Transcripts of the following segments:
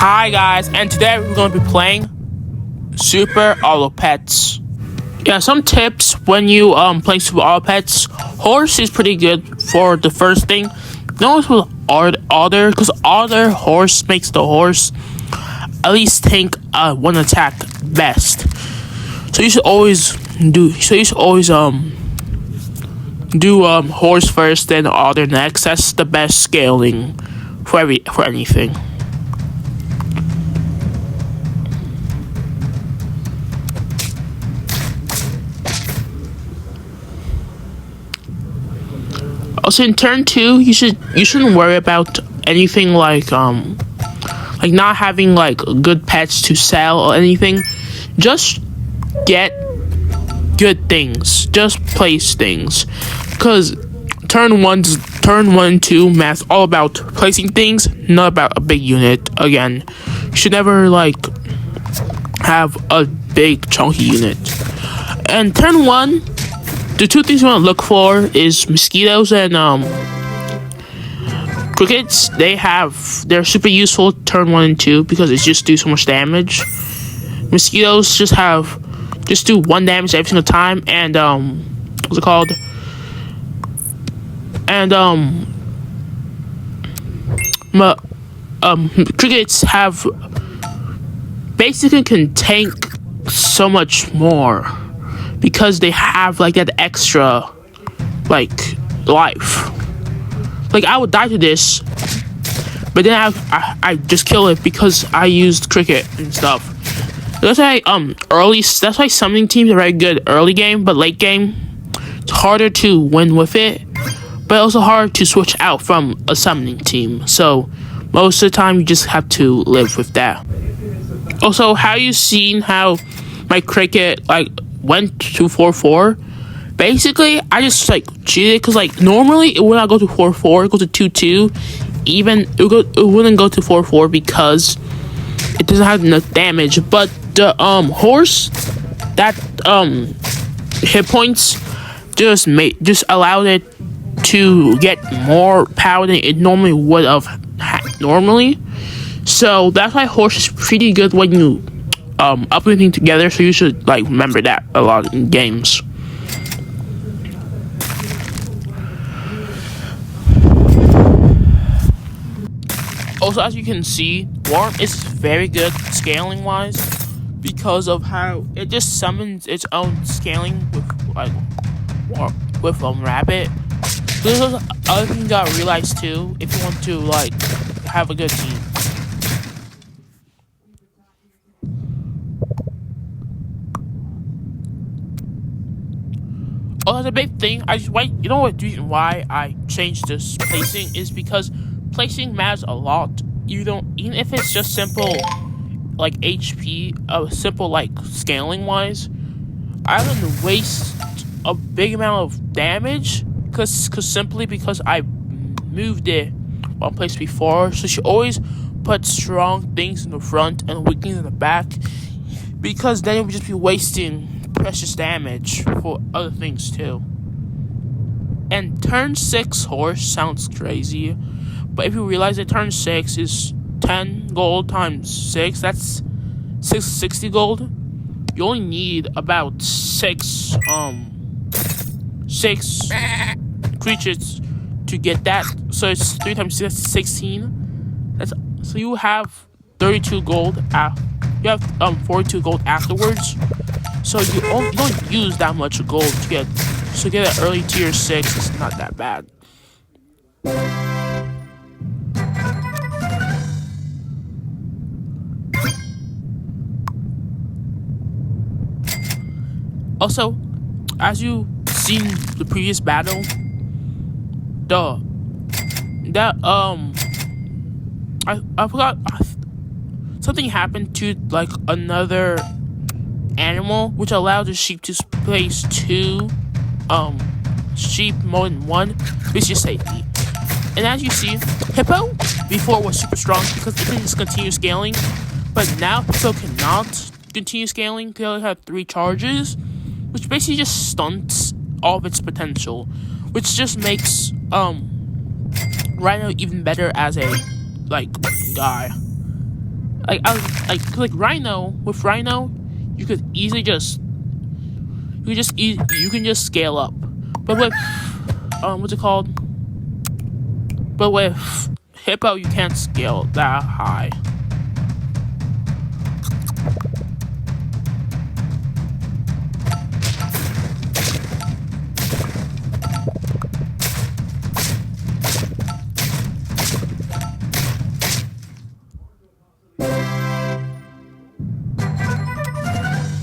Hi guys, and today we're going to be playing Super Auto Pets. Yeah, some tips when you play Super Auto Pets. Horse is pretty good for the first thing. No one's with Otter, because Otter horse makes the horse at least think one attack best. So you should always do horse first, then Otter next. That's the best scaling for anything. Also, in turn 2, you shouldn't worry about anything like not having like good pets to sell or anything. Just get good things. Just place things, because turn 1 and 2 math all about placing things, not about a big unit. Again, you should never like have a big chunky unit. And turn 1. The two things you want to look for is mosquitoes and crickets. They're super useful turn 1 and 2 because it just do so much damage. Mosquitoes just do 1 damage every single time, and what's it called? And crickets have basically can tank so much more, because they have like that extra like life. Like I would die to this, but then I just kill it because I used cricket and stuff. That's why that's why summoning teams are very good early game, but late game it's harder to win with it, but also hard to switch out from a summoning team. So most of the time you just have to live with that. Also, have you seen how my cricket like went to 4-4? Basically, I just like cheated, because like normally it would not go to 4-4, it goes to 2-2. Even it wouldn't go to 4-4 because it doesn't have enough damage. But the horse, that hit points just allowed it to get more power than it normally would have normally. So that's why horse is pretty good when you up everything together, so you should like remember that a lot in games. Also, as you can see, Worm is very good scaling wise because of how it just summons its own scaling with Rabbit. So there's other things you gotta realize too if you want to like have a good team. Oh, that's a big thing. You know what the reason why I changed this placing is because placing matters a lot. Even if it's just simple like HP, simple like scaling wise, I don't waste a big amount of damage simply because I moved it one place before. So she always put strong things in the front and weak things in the back, because then it would just be wasting precious damage for other things too. And turn 6 horse sounds crazy, but if you realize that turn 6 is 10 gold times 6, that's 660 gold. You only need about 6 creatures to get that. So it's 3 times 6, 16. So you have 32 gold. You have 42 gold afterwards. So you don't use that much gold to get an early tier 6. It's not that bad. Also, as you seen the previous battle, I forgot something happened to like another animal, which allowed the sheep to place 2 sheep more than 1, which is safety. And as you see, Hippo before was super strong because it can just continue scaling, but now Hippo cannot continue scaling because it only have 3 charges, which basically just stunts all of its potential, which just makes Rhino even better as a like guy. Like Rhino, with Rhino, you could easily just you can just scale up. But with what's it called? But with Hippo, you can't scale that high.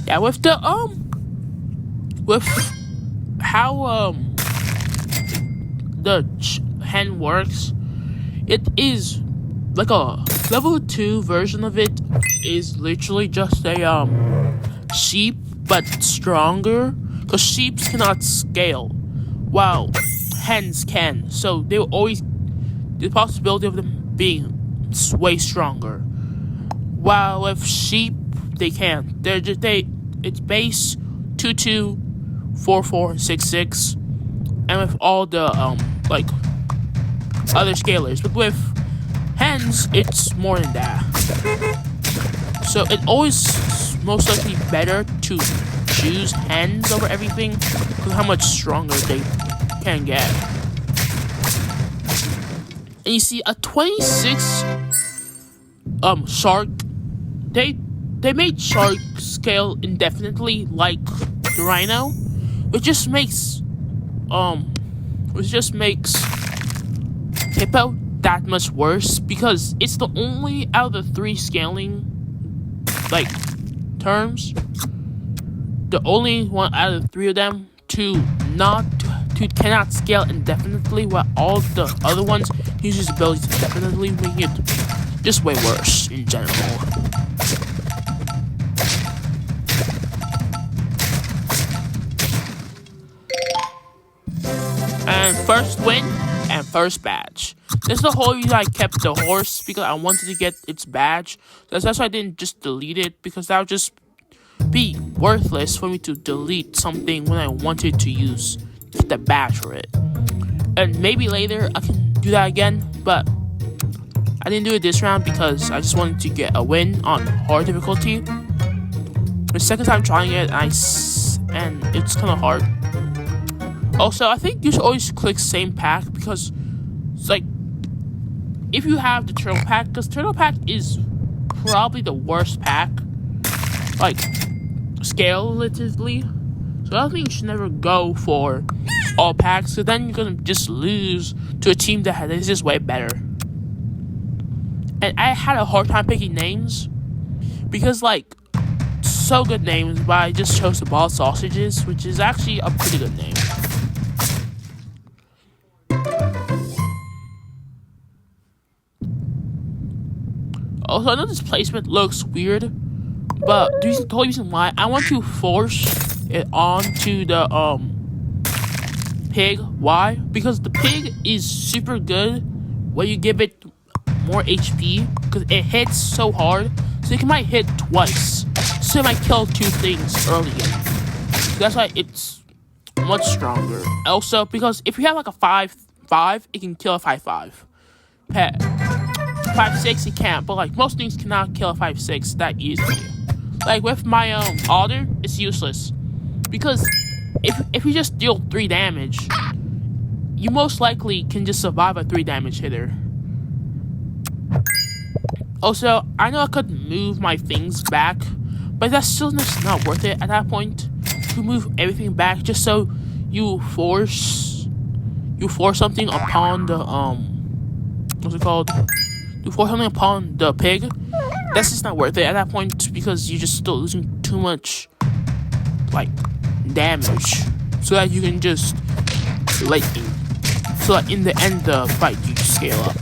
Yeah, with how the hen works, it is like a level 2 version of it is literally just a sheep but stronger, because sheeps cannot scale while hens can, so they will always the possibility of them being way stronger, while with sheep they can't. It's base 22, 44, and 66, and with all the like other scalars. But with hens, it's more than that. So it always most likely better to choose hens over everything because of how much stronger they can get. And you see a 26 shark. They made shark scale indefinitely like the Rhino, which just makes Hippo that much worse, because it's the only out of the 3 scaling like terms, the only one out of the 3 of them to cannot scale indefinitely, while all the other ones use his abilities indefinitely, making it just way worse in general. And first win and first badge. This is the whole reason I kept the horse, because I wanted to get its badge. That's why I didn't just delete it, because that would just be worthless for me to delete something when I wanted to use the badge for it. And maybe later I can do that again, but I didn't do it this round because I just wanted to get a win on hard difficulty. The second time trying it, and it's kind of hard. Also, I think you should always click same pack, because it's like, if you have the turtle pack, because turtle pack is probably the worst pack, like, scalatively. So I think you should never go for all packs, because then you're going to just lose to a team that is just way better. And I had a hard time picking names, because, like, so good names, but I just chose the ball sausages, which is actually a pretty good name. Also, I know this placement looks weird, but the whole reason why I want to force it onto the pig. Why? Because the pig is super good when you give it more HP, because it hits so hard, so it might hit twice, so it might kill 2 things earlier. That's why it's much stronger. Also, because if you have like a 5-5, it can kill a 5-5 pet. 5-6 it can't, but like most things cannot kill a 5-6 that easily. Like with my otter, it's useless, because if you just deal 3 damage, you most likely can just survive a 3 damage hitter. Also, I know I could move my things back, but that's still just not worth it at that point. To move everything back just so you force something upon the what's it called? You force something upon the pig. That's just not worth it at that point, because you're just still losing too much like damage, so that you can just so that in the end of the fight you scale up.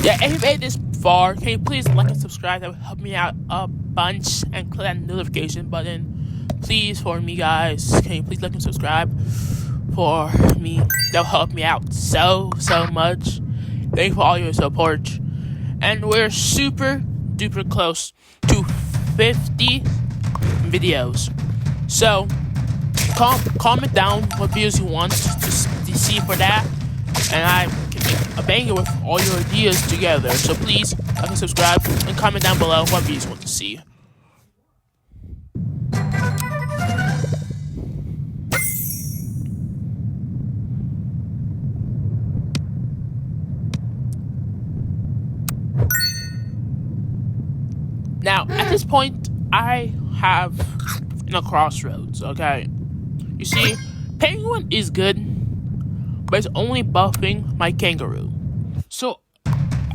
Yeah, if you made this far, can you please like and subscribe? That would help me out a bunch, and click that notification button, please, for me, guys. Can you please like and subscribe for me? That will help me out so much. Thank you for all your support, and we're super duper close to 50 videos. So comment down what videos you want to see for that, and I can make a banger with all your ideas together. So please like and subscribe and comment down below what videos you want to see. Now, at this point, I have a crossroads, okay? You see, Penguin is good, but it's only buffing my Kangaroo. So,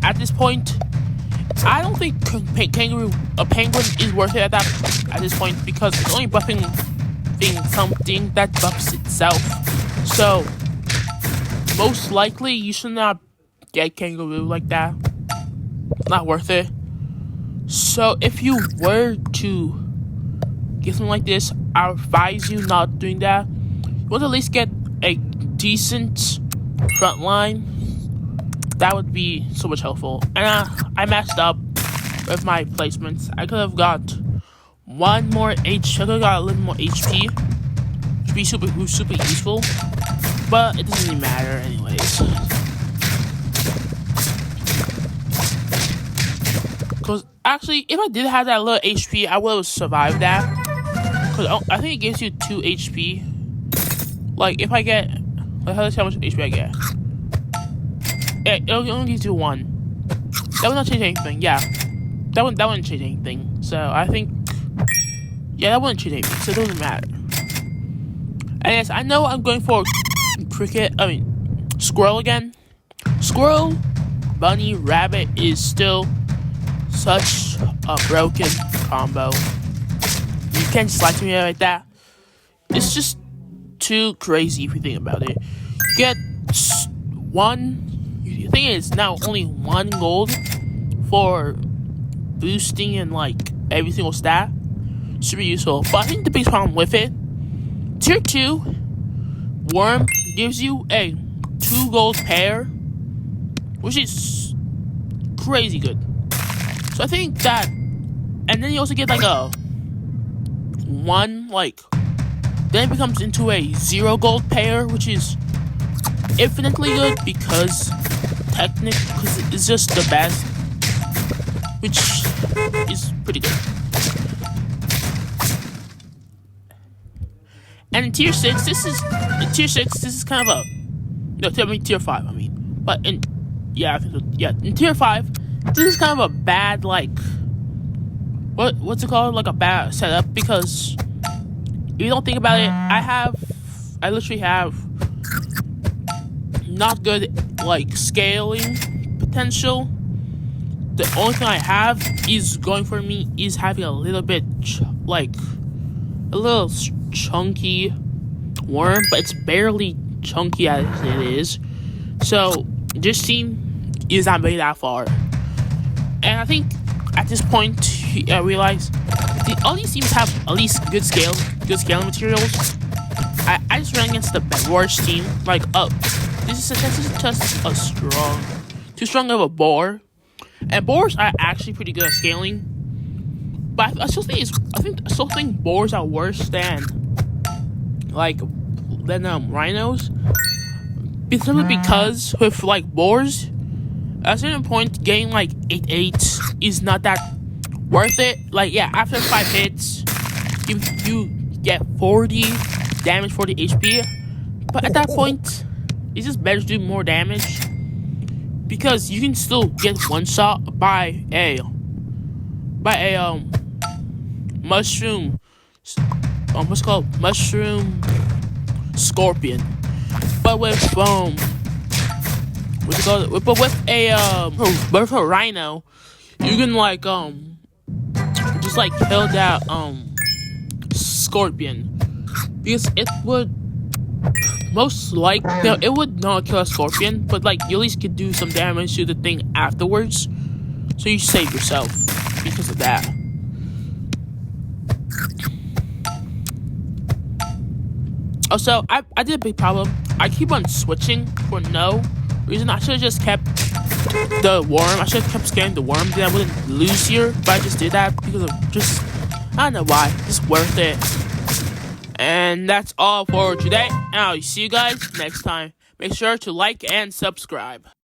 at this point, I don't think a Penguin is worth it at this point, because it's only buffing something that buffs itself. So, most likely, you should not get Kangaroo like that. It's not worth it. So if you were to get something like this, I advise you not doing that. You want to at least get a decent front line. That would be so much helpful. And I messed up with my placements. I could have got I could have got a little more HP, which would be super useful. But it doesn't really matter anyways. Because actually, if I did have that little HP, I would have survived that. Because I think it gives you 2 HP. Like, if I get... Like, how much HP I get? Yeah, it only gives you 1. That would not change anything, yeah. That wouldn't change anything. So, I think... Yeah, that wouldn't change anything, so it doesn't matter. And yes, I know I'm going for Squirrel again. Squirrel, Bunny, Rabbit is still... such a broken combo. You can't just lie to me like that. It's just too crazy if you think about it. You get the thing is now only 1 gold for boosting and like every single stat. Super useful. But I think the biggest problem with it, tier 2 Worm gives you a 2 gold pair, which is crazy good. So I think that, and then you also get like a 1, then it becomes into a 0 gold pair, which is infinitely good because it's just the best, which is pretty good. And in tier 6, this is kind of tier 5, but in tier 5. This is kind of a bad, what's it called? Like a bad setup, because if you don't think about it, I literally have not good, scaling potential. The only thing I have is going for me is having a little bit, a little chunky worm, but it's barely chunky as it is. So, this team is not made that far. And I think at this point, I realize all these teams have at least good scaling materials. I just ran against the worst team. This is just too strong of a boar. And boars are actually pretty good at scaling. But I still think boars are worse than rhinos. Simply because with boars, at a certain point, getting 8/8 is not that worth it. After 5 hits, you get 40 damage, 40 HP. But at that point, it's just better to do more damage, because you can still get one shot by a mushroom. What's called mushroom scorpion. But with with a rhino, you can kill that scorpion, because it would most likely it would not kill a scorpion, but you at least could do some damage to the thing afterwards, so you save yourself because of that. Also, I did a big problem. I keep on switching for no reason. I should have just kept the worm. I should have kept scanning the worm, then I wouldn't lose here. But I just did that because of just, I don't know why. It's worth it. And that's all for today. And I'll see you guys next time. Make sure to like and subscribe.